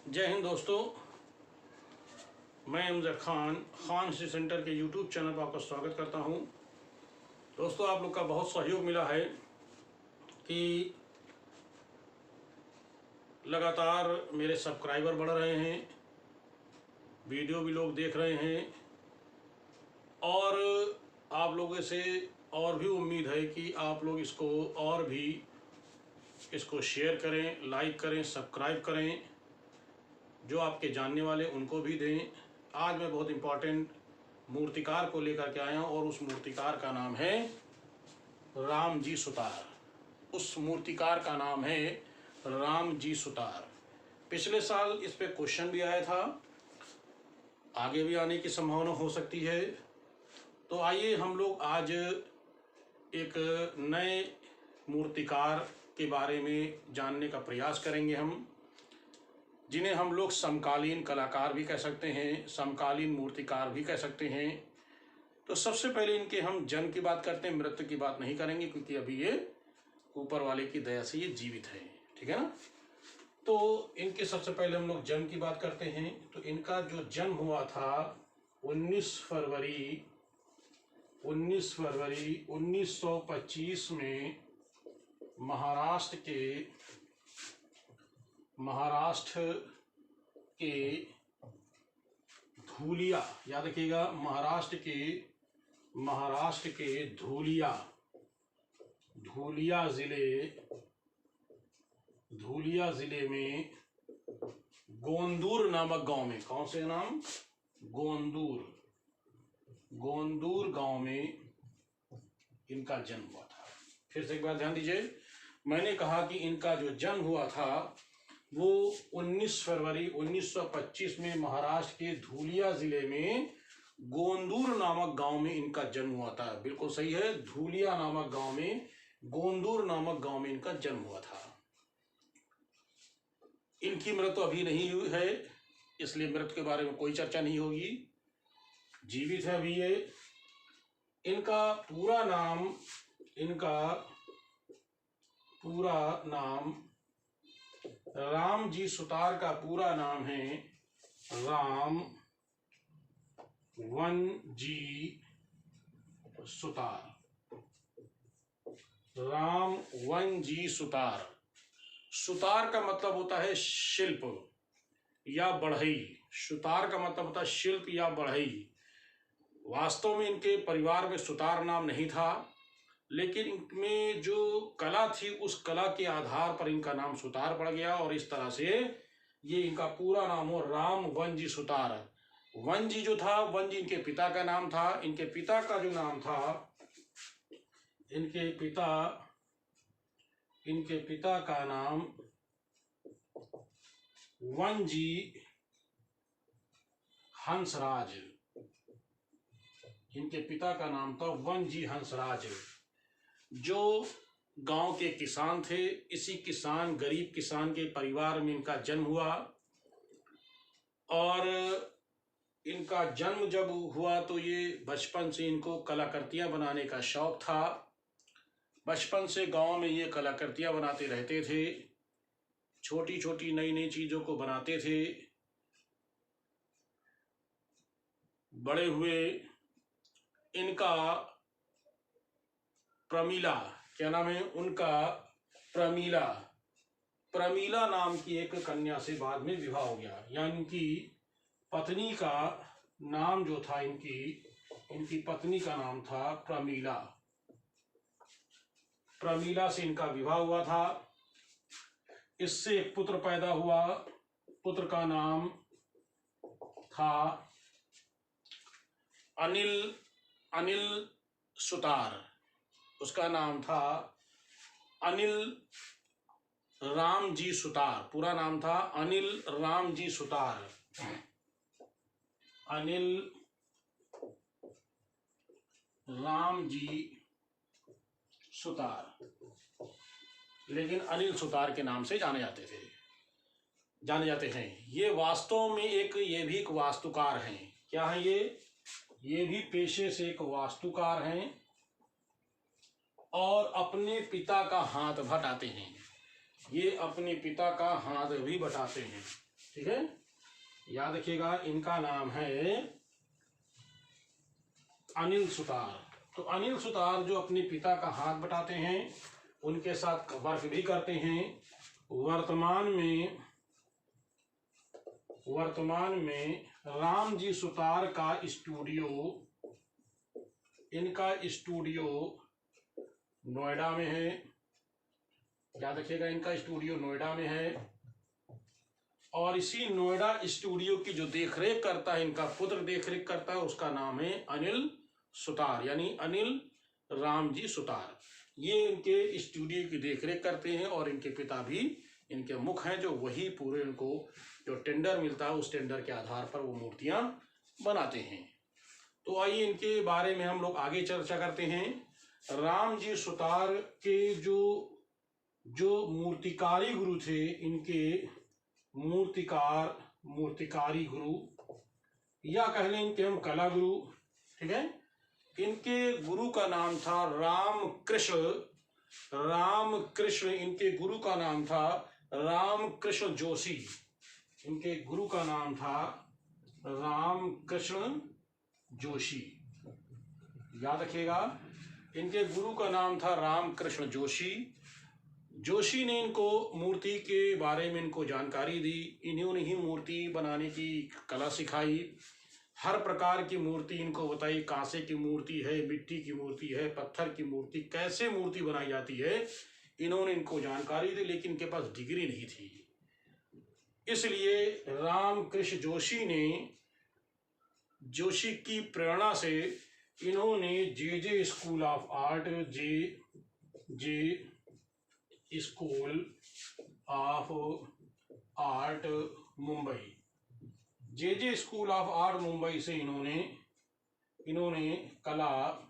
जय हिंद दोस्तों, मैं अमजद खान हिस्ट्री सेंटर के यूट्यूब चैनल पर आपका स्वागत करता हूं। दोस्तों, आप लोग का बहुत सहयोग मिला है कि लगातार मेरे सब्सक्राइबर बढ़ रहे हैं, वीडियो भी लोग देख रहे हैं और आप लोगों से और भी उम्मीद है कि आप लोग इसको और भी इसको शेयर करें, लाइक करें, सब्सक्राइब करें, जो आपके जानने वाले उनको भी दें। आज मैं बहुत इम्पोर्टेंट मूर्तिकार को लेकर के आया हूँ और उस मूर्तिकार का नाम है राम जी सुतार। उस मूर्तिकार का नाम है राम जी सुतार। पिछले साल इस पे क्वेश्चन भी आया था, आगे भी आने की संभावना हो सकती है। तो आइए हम लोग आज एक नए मूर्तिकार के बारे में जानने का प्रयास करेंगे, हम जिन्हें हम लोग समकालीन कलाकार भी कह सकते हैं, समकालीन मूर्तिकार भी कह सकते हैं। तो सबसे पहले इनके हम जन्म की बात करते हैं, मृत्यु की बात नहीं करेंगे क्योंकि अभी ये ऊपर वाले की दया से ये जीवित है, ठीक है ना। तो इनके सबसे पहले हम लोग जन्म की बात करते हैं। तो इनका जो जन्म हुआ था 19 फरवरी 1925 में महाराष्ट्र के धूलिया, याद रखिएगा, महाराष्ट्र के धूलिया जिले में गोंदूर नामक गांव में, कौन से नाम, गोंदूर गांव में इनका जन्म हुआ था। फिर से एक बार ध्यान दीजिए, मैंने कहा कि इनका जो जन्म हुआ था वो 19 फरवरी 1925 में महाराष्ट्र के धूलिया जिले में गोंदूर नामक गांव में इनका जन्म हुआ था। बिल्कुल सही है, धूलिया नामक गांव में, गोंदूर नामक गांव में इनका जन्म हुआ था। इनकी मृत्यु अभी नहीं हुई है, इसलिए मृत्यु के बारे में कोई चर्चा नहीं होगी, जीवित है अभी ये। इनका पूरा नाम राम जी सुतार का पूरा नाम है राम वन जी सुतार। राम वन जी सुतार। सुतार का मतलब होता है शिल्प या बढ़ई। सुतार का मतलब होता है शिल्प या बढ़ई। वास्तव में इनके परिवार में सुतार नाम नहीं था, लेकिन इनमें जो कला थी उस कला के आधार पर इनका नाम सुतार पड़ गया और इस तरह से ये इनका पूरा नाम हो राम वन जी सुतार। वन जी जो था, वन जी इनके पिता का नाम था। इनके पिता का जो नाम था, इनके पिता का नाम वन जी हंसराज। इनके पिता का नाम था वन जी हंसराज, जो गांव के किसान थे। इसी गरीब किसान के परिवार में इनका जन्म हुआ और इनका जन्म जब हुआ तो ये बचपन से इनको कलाकृतियां बनाने का शौक था। बचपन से गांव में ये कलाकृतियां बनाते रहते थे, छोटी छोटी नई नई चीजों को बनाते थे। बड़े हुए इनका प्रमीला, क्या नाम है उनका, प्रमीला नाम की एक कन्या से बाद में विवाह हो गया। यानी कि पत्नी का नाम जो था, इनकी पत्नी का नाम था प्रमीला। प्रमीला से इनका विवाह हुआ था। इससे एक पुत्र पैदा हुआ। पुत्र का नाम था अनिल सुतार। उसका नाम था अनिल राम जी सुतार। पूरा नाम था अनिल राम जी सुतार। अनिल राम जी सुतार, लेकिन अनिल सुतार के नाम से जाने जाते हैं। ये वास्तव में ये भी एक वास्तुकार हैं। क्या है ये भी पेशे से एक वास्तुकार हैं और अपने पिता का हाथ बटाते हैं। ये अपने पिता का हाथ भी बटाते हैं, ठीक है, याद रखिएगा इनका नाम है अनिल सुतार। तो अनिल सुतार जो अपने पिता का हाथ बटाते हैं, उनके साथ वर्क भी करते हैं। वर्तमान में रामजी सुतार का स्टूडियो, इनका स्टूडियो नोएडा में है। याद रखिएगा इनका स्टूडियो नोएडा में है, और इसी नोएडा स्टूडियो की जो देखरेख करता है, इनका पुत्र देखरेख करता है, उसका नाम है अनिल सुतार, यानी अनिल रामजी सुतार। ये इनके स्टूडियो की देखरेख करते हैं, और इनके पिता भी इनके मुख हैं, जो वही पूरे इनको जो टेंडर मिलता है उस टेंडर के आधार पर वो मूर्तियां बनाते हैं। तो आइए इनके बारे में हम लोग आगे चर्चा करते हैं। रामजी सुतार के जो मूर्तिकारी गुरु थे, इनके मूर्तिकारी गुरु, या कह लें इनके हम कला गुरु, ठीक है। इनके गुरु का नाम था रामकृष्ण। इनके गुरु का नाम था रामकृष्ण जोशी। इनके गुरु का नाम था रामकृष्ण जोशी, याद रखिएगा। इनके गुरु का नाम था रामकृष्ण जोशी। जोशी ने इनको मूर्ति के बारे में इनको जानकारी दी। इन्होंने ही मूर्ति बनाने की कला सिखाई। हर प्रकार की मूर्ति इनको बताई, कांसे की मूर्ति है, मिट्टी की मूर्ति है, पत्थर की मूर्ति, कैसे मूर्ति बनाई जाती है, इन्होंने इनको जानकारी दी। लेकिन इनके पास डिग्री नहीं थी, इसलिए रामकृष्ण जोशी की प्रेरणा से इन्होंने J school of art, school of art Mumbai, J school of art Mumbai से इन्होंने कला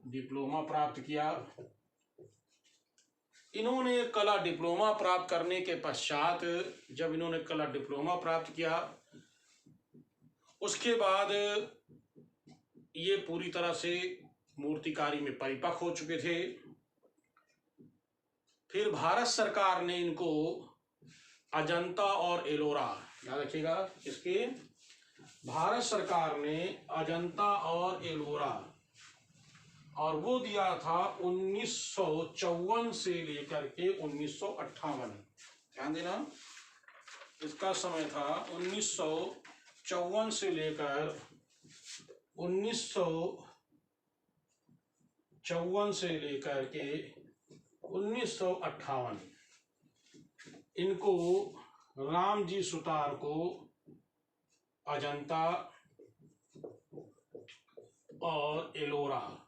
डिप्लोमा प्राप्त किया। इन्होंने कला डिप्लोमा प्राप्त करने के पश्चात, जब इन्होंने कला डिप्लोमा प्राप्त किया, उसके बाद ये पूरी तरह से मूर्तिकारी में परिपक्व हो चुके थे। फिर भारत सरकार ने इनको अजंता और एलोरा, याद रखिएगा, इसके भारत सरकार ने अजंता और एलोरा, और वो दिया था 1954 से लेकर के 1958। ध्यान देना, इसका समय था 1954 से लेकर 1958। इनको रामजी सुतार को अजंता और एलोरा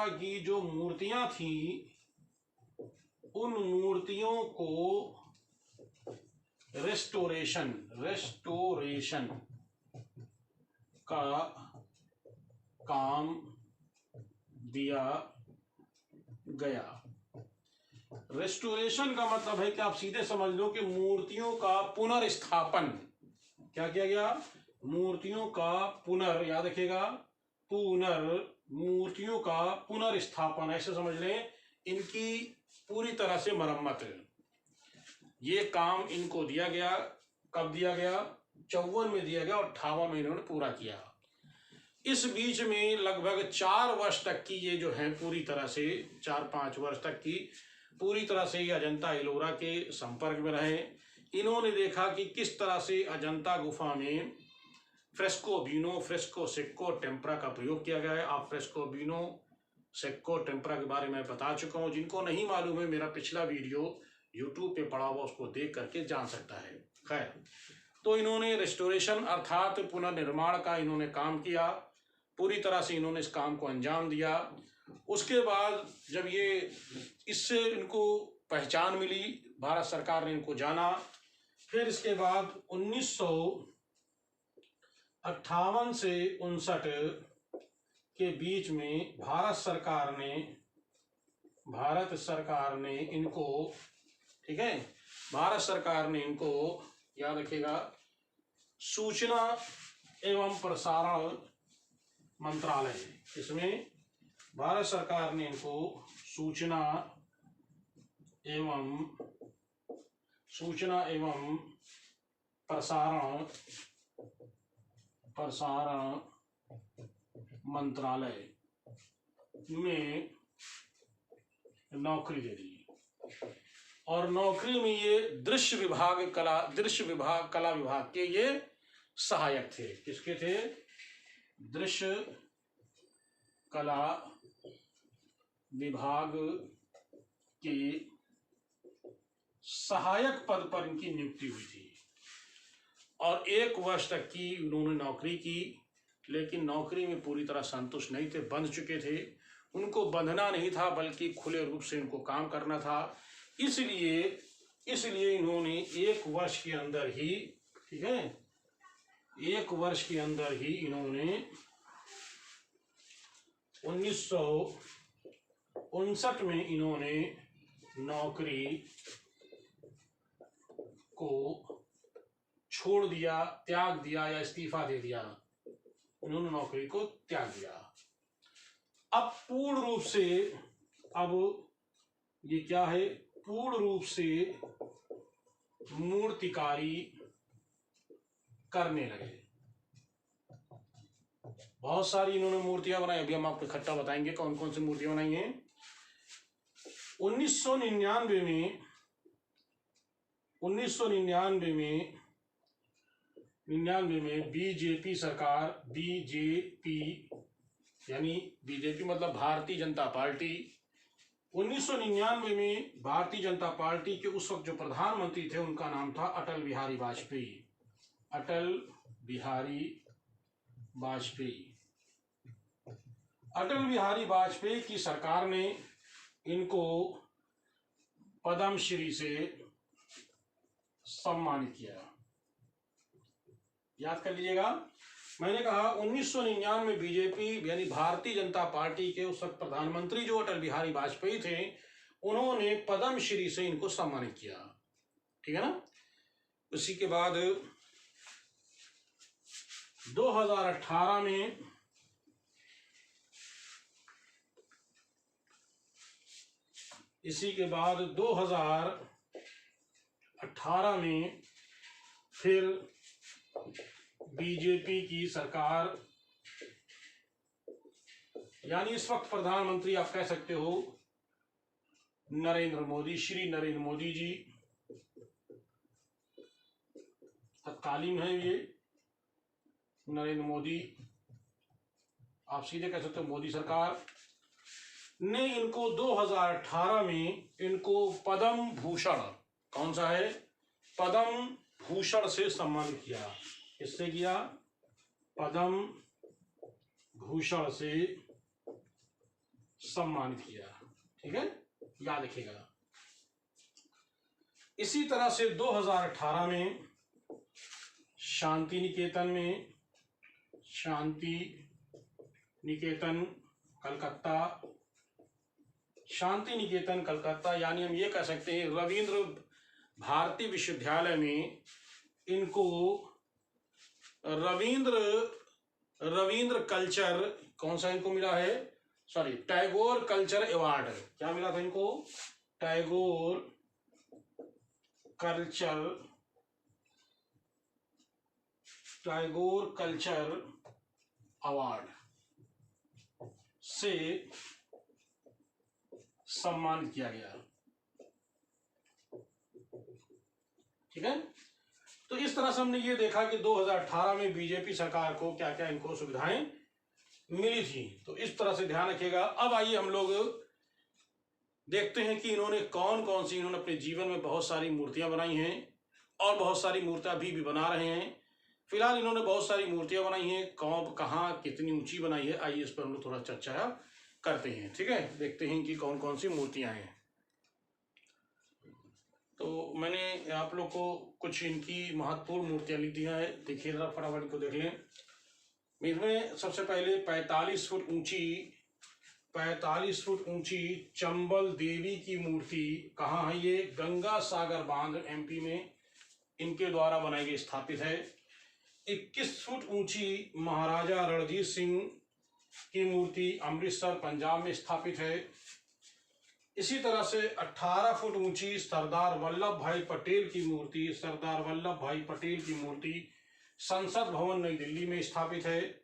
की जो मूर्तियां थी, उन मूर्तियों को रेस्टोरेशन का काम दिया गया। रेस्टोरेशन का मतलब है कि आप सीधे समझ लो कि मूर्तियों का पुनर्स्थापन। क्या किया गया? मूर्तियों का याद रखिएगा, मूर्तियों का पुनर्स्थापन, ऐसे समझ लें, इनकी पूरी तरह से मरम्मत। ये काम इनको दिया गया। कब दिया गया? 54 में दिया गया, और 58 में इन्होंने पूरा किया। इस बीच में लगभग 4 वर्ष तक की ये जो है पूरी तरह से 4-5 वर्ष तक की पूरी तरह से ये अजंता एलोरा के संपर्क में रहे। इन्होंने देखा कि किस तरह से अजंता गुफा में फ्रेस्को बीनो, फ्रेस्को सेक्को, टेम्परा का प्रयोग किया गया है। आप फ्रेस्को बीनो, सेक्को, टेम्परा के बारे में बता चुका हूँ। जिनको नहीं मालूम है, मेरा पिछला वीडियो यूट्यूब पे पड़ा हुआ, उसको देख करके जान सकता है। खैर, तो इन्होंने रेस्टोरेशन अर्थात पुनर्निर्माण का इन्होंने काम किया। पूरी तरह से इन्होंने इस काम को अंजाम दिया। उसके बाद जब ये इससे इनको पहचान मिली, भारत सरकार ने इनको जाना। फिर इसके बाद 1958 से 59 के बीच में भारत सरकार ने इनको, ठीक है, भारत सरकार ने इनको, याद रखिएगा, सूचना एवं प्रसारण मंत्रालय, इसमें भारत सरकार ने इनको सूचना एवं सूचना एवं प्रसारण मंत्रालय में नौकरी दे दी। और नौकरी में ये दृश्य विभाग कला विभाग के ये सहायक थे। किसके थे? दृश्य कला विभाग के सहायक पद पर इनकी नियुक्ति हुई थी और 1 वर्ष तक की उन्होंने नौकरी की, लेकिन नौकरी में पूरी तरह संतुष्ट नहीं थे, बंध चुके थे। उनको बंधना नहीं था बल्कि खुले रूप से उनको काम करना था। इसलिए इन्होंने 1 वर्ष के अंदर ही, ठीक है, 1 वर्ष के अंदर ही इन्होंने 1959 में इन्होंने नौकरी को छोड़ दिया, त्याग दिया या इस्तीफा दे दिया। उन्होंने नौकरी को त्याग दिया। अब पूर्ण रूप से, अब ये क्या है, पूर्ण रूप से मूर्तिकारी करने लगे। बहुत सारी इन्होंने मूर्तियां बनाई। अभी हम आपको इकट्ठा बताएंगे कौन कौन सी मूर्तियां बनाई हैं। 1999 में बीजेपी सरकार, बीजेपी यानी बीजेपी मतलब भारतीय जनता पार्टी, 1999 में भारतीय जनता पार्टी के उस वक्त जो प्रधानमंत्री थे उनका नाम था अटल बिहारी वाजपेयी। अटल बिहारी वाजपेयी की सरकार ने इनको पद्मश्री से सम्मानित किया। याद कर लीजिएगा, मैंने कहा 1999 में बीजेपी यानी भारतीय जनता पार्टी के उस वक्त प्रधानमंत्री जो अटल बिहारी वाजपेयी थे, उन्होंने पद्मश्री से इनको सम्मानित किया। ठीक है ना। उसी के बाद 2018 में फिर बीजेपी की सरकार, यानी इस वक्त प्रधानमंत्री आप कह सकते हो नरेंद्र मोदी, श्री नरेंद्र मोदी जी तत्कालीन है। ये नरेंद्र मोदी, आप सीधे कह सकते हो मोदी सरकार ने इनको 2018 में इनको पद्म भूषण, कौन सा है, पद्म भूषण से सम्मानित किया। किससे किया? पद्म भूषण से सम्मानित किया। ठीक है, याद रखिएगा। इसी तरह से 2018 में शांति निकेतन कलकत्ता, यानी हम ये कह सकते हैं रविंद्र भारती विश्वविद्यालय में इनको रविंद्र कल्चर, कौन सा इनको मिला है, सॉरी टैगोर कल्चर अवार्ड। क्या मिला था इनको? टैगोर कल्चर अवार्ड से सम्मानित किया गया। ठीक है, तो इस तरह से हमने ये देखा कि 2018 में बीजेपी सरकार को क्या क्या इनको सुविधाएं मिली थी। तो इस तरह से ध्यान रखिएगा। अब आइए हम लोग देखते हैं कि इन्होंने कौन कौन सी, इन्होंने अपने जीवन में बहुत सारी मूर्तियां बनाई हैं और बहुत सारी मूर्तियां भी बना रहे हैं। फिलहाल इन्होंने बहुत सारी मूर्तियां बनाई हैं, कहाँ कितनी ऊंची बनाई है, आइए इस पर हम लोग थोड़ा चर्चा करते हैं। ठीक है, देखते हैं कि कौन कौन सी मूर्तियां हैं। तो मैंने आप लोग को कुछ इनकी महत्वपूर्ण मूर्तियां ली हैं। देखिए जरा फटाफट इनको देख लें। इसमें सबसे पहले 45 फुट ऊंची चंबल देवी की मूर्ति कहाँ है? ये गंगा सागर बांध एमपी में इनके द्वारा बनाई गई स्थापित है। 21 फुट ऊंची महाराजा रणजीत सिंह की मूर्ति अमृतसर पंजाब में स्थापित है। इसी तरह से 18 फुट ऊंची सरदार वल्लभ भाई पटेल की मूर्ति, सरदार वल्लभ भाई पटेल की मूर्ति संसद भवन नई दिल्ली में स्थापित है।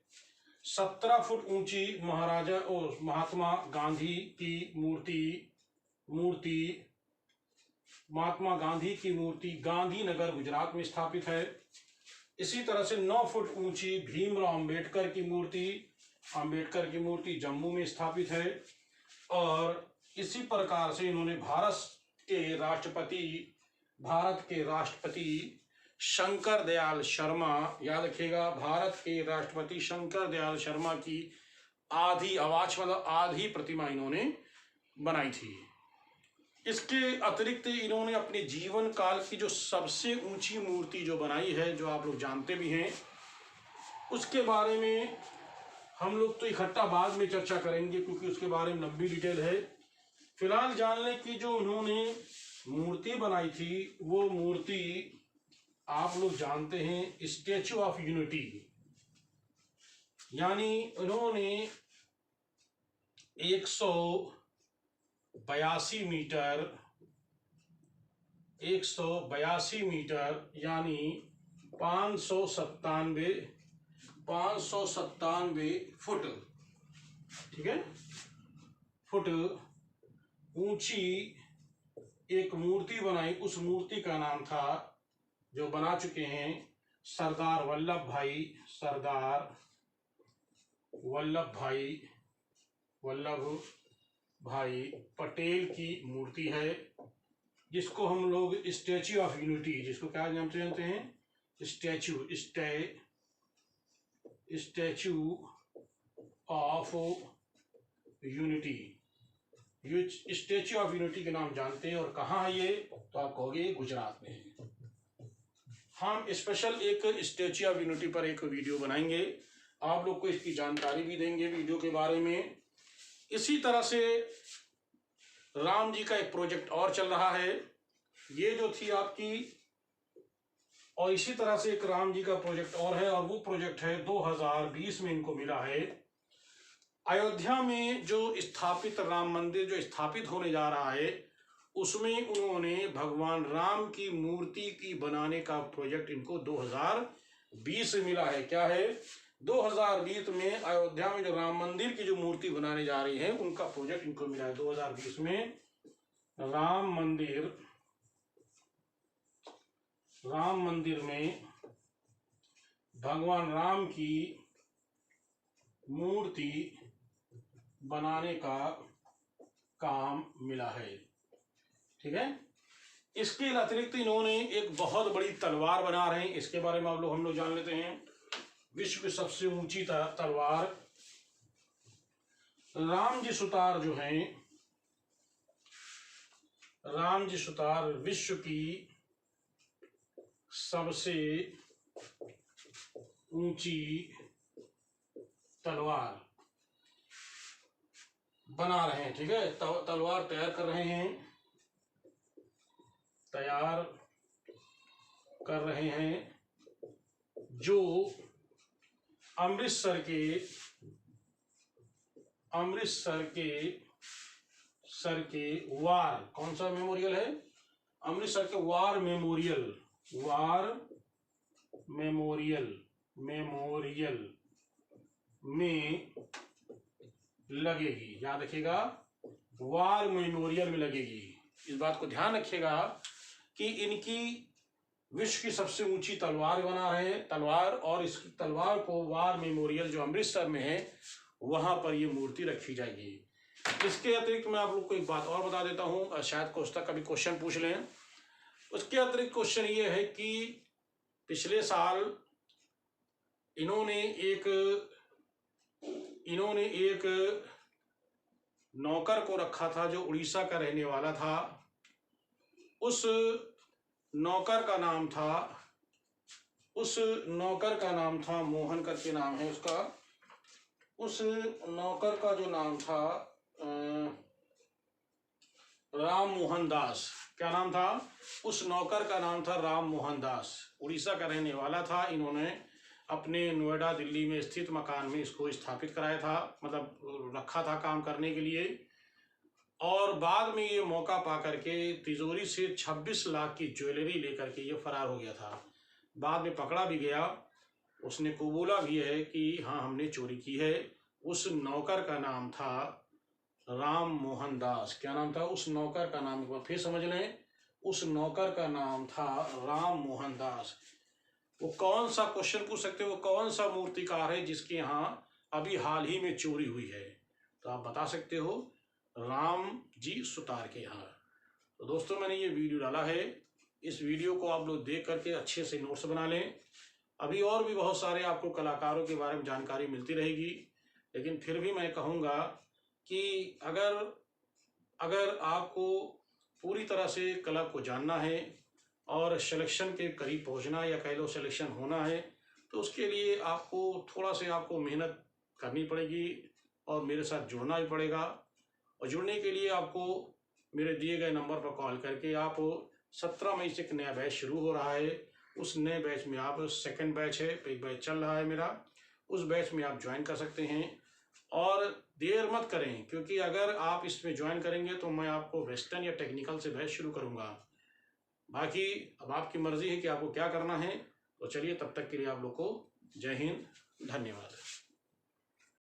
17 फुट ऊंची महात्मा गांधी की मूर्ति महात्मा गांधी की मूर्ति गांधीनगर गुजरात में स्थापित है। इसी तरह से 9 फुट ऊंची भीमराव अंबेडकर की मूर्ति जम्मू में स्थापित है। और इसी प्रकार से इन्होंने भारत के राष्ट्रपति शंकर दयाल शर्मा, याद रखिएगा, भारत के राष्ट्रपति शंकर दयाल शर्मा की आधी प्रतिमा इन्होंने बनाई थी। इसके अतिरिक्त इन्होंने अपने जीवन काल की जो सबसे ऊंची मूर्ति जो बनाई है, जो आप लोग जानते भी हैं, उसके बारे में हम लोग तो इकट्ठा बाद में चर्चा करेंगे क्योंकि उसके बारे में लंबी डिटेल है। फिलहाल जान लें कि जो उन्होंने मूर्ति बनाई थी वो मूर्ति आप लोग जानते हैं स्टैचू ऑफ यूनिटी, यानी उन्होंने 182 मीटर यानी 597 फुट, ठीक है, फुट ऊंची एक मूर्ति बनाई। उस मूर्ति का नाम था, जो बना चुके हैं, सरदार वल्लभ भाई पटेल की मूर्ति है, जिसको हम लोग स्टैचू ऑफ यूनिटी, जिसको क्या नाम से जानते हैं, statue of unity, statue of unity के नाम जानते हैं। और कहाँ है ये, तो आप कहोगे गुजरात में है। हम स्पेशल एक स्टैचू ऑफ यूनिटी पर एक वीडियो बनाएंगे, आप लोग को इसकी जानकारी भी देंगे वीडियो के बारे में। इसी तरह से राम जी का एक प्रोजेक्ट और चल रहा है, ये जो थी आपकी, और इसी तरह से एक राम जी का प्रोजेक्ट और है, और वो प्रोजेक्ट है 2020 में इनको मिला है। अयोध्या में जो स्थापित राम मंदिर जो स्थापित होने जा रहा है, उसमें उन्होंने भगवान राम की मूर्ति की बनाने का प्रोजेक्ट इनको 2020 में मिला है। क्या है, 2020 में अयोध्या में जो राम मंदिर की जो मूर्ति बनाने जा रही है, उनका प्रोजेक्ट इनको मिला है। 2020 में राम मंदिर में भगवान राम की मूर्ति बनाने का काम मिला है, ठीक है। इसके अतिरिक्त इन्होंने एक बहुत बड़ी तलवार बना रहे हैं, इसके बारे में हम लोग जान लेते हैं। विश्व की सबसे ऊंची तलवार राम जी सुतार जो हैं, राम जी सुतार विश्व की सबसे ऊंची तलवार बना रहे हैं, ठीक है। तलवार तैयार कर रहे हैं, जो अमृतसर के वार, कौन सा मेमोरियल है, अमृतसर के वार मेमोरियल में लगेगी। याद रखिएगा, वार मेमोरियल में लगेगी। इस बात को ध्यान रखिएगा कि इनकी विश्व की सबसे ऊंची तलवार बना रहे हैं, तलवार, और इस तलवार को वार मेमोरियल जो अमृतसर में है, वहां पर ये मूर्ति रखी जाएगी। इसके अतिरिक्त मैं आप लोग को एक बात और बता देता हूं, शायद कभी क्वेश्चन पूछ लें। उसके अतिरिक्त क्वेश्चन ये है कि पिछले साल इन्होंने एक नौकर को रखा था जो उड़ीसा का रहने वाला था। उस नौकर का नाम था मोहन करके नाम है उसका। उस नौकर का जो नाम था राम मोहन दास। क्या नाम था? उस नौकर का नाम था राम मोहन दास। उड़ीसा का रहने वाला था। इन्होंने अपने नोएडा दिल्ली में स्थित मकान में इसको स्थापित कराया था, मतलब रखा था काम करने के लिए। और बाद में ये मौका पा करके तिजोरी से 26 लाख की ज्वेलरी लेकर के ये फरार हो गया था। बाद में पकड़ा भी गया, उसने कबूला भी है कि हाँ हमने चोरी की है। उस नौकर का नाम था राम मोहन दास। क्या नाम था उस नौकर का नाम, फिर समझ लें, उस नौकर का नाम था राम मोहन दास। वो कौन सा, क्वेश्चन पूछ सकते हो, वो कौन सा मूर्तिकार है जिसके यहाँ अभी हाल ही में चोरी हुई है? तो आप बता सकते हो, राम जी सुतार के यहाँ। तो दोस्तों मैंने ये वीडियो डाला है, इस वीडियो को आप लोग देख करके अच्छे से नोट्स बना लें। अभी और भी बहुत सारे आपको कलाकारों के बारे में जानकारी मिलती रहेगी, लेकिन फिर भी मैं कहूँगा कि अगर आपको पूरी तरह से कला को जानना है और सिलेक्शन के करीब पहुंचना है, या कह लो सिलेक्शन होना है, तो उसके लिए आपको थोड़ा से आपको मेहनत करनी पड़ेगी और मेरे साथ जुड़ना भी पड़ेगा। और जुड़ने के लिए आपको मेरे दिए गए नंबर पर कॉल करके आप 17 मई से एक नया बैच शुरू हो रहा है, उस नए बैच में आप, सेकंड बैच है, एक बैच चल रहा है मेरा, उस बैच में आप ज्वाइन कर सकते हैं। और देर मत करें, क्योंकि अगर आप इसमें ज्वाइन करेंगे तो मैं आपको वेस्टर्न या टेक्निकल से बैच शुरू करूंगा। बाकी अब आपकी मर्जी है कि आपको क्या करना है। तो चलिए, तब तक के लिए आप लोग को जय हिंद, धन्यवाद।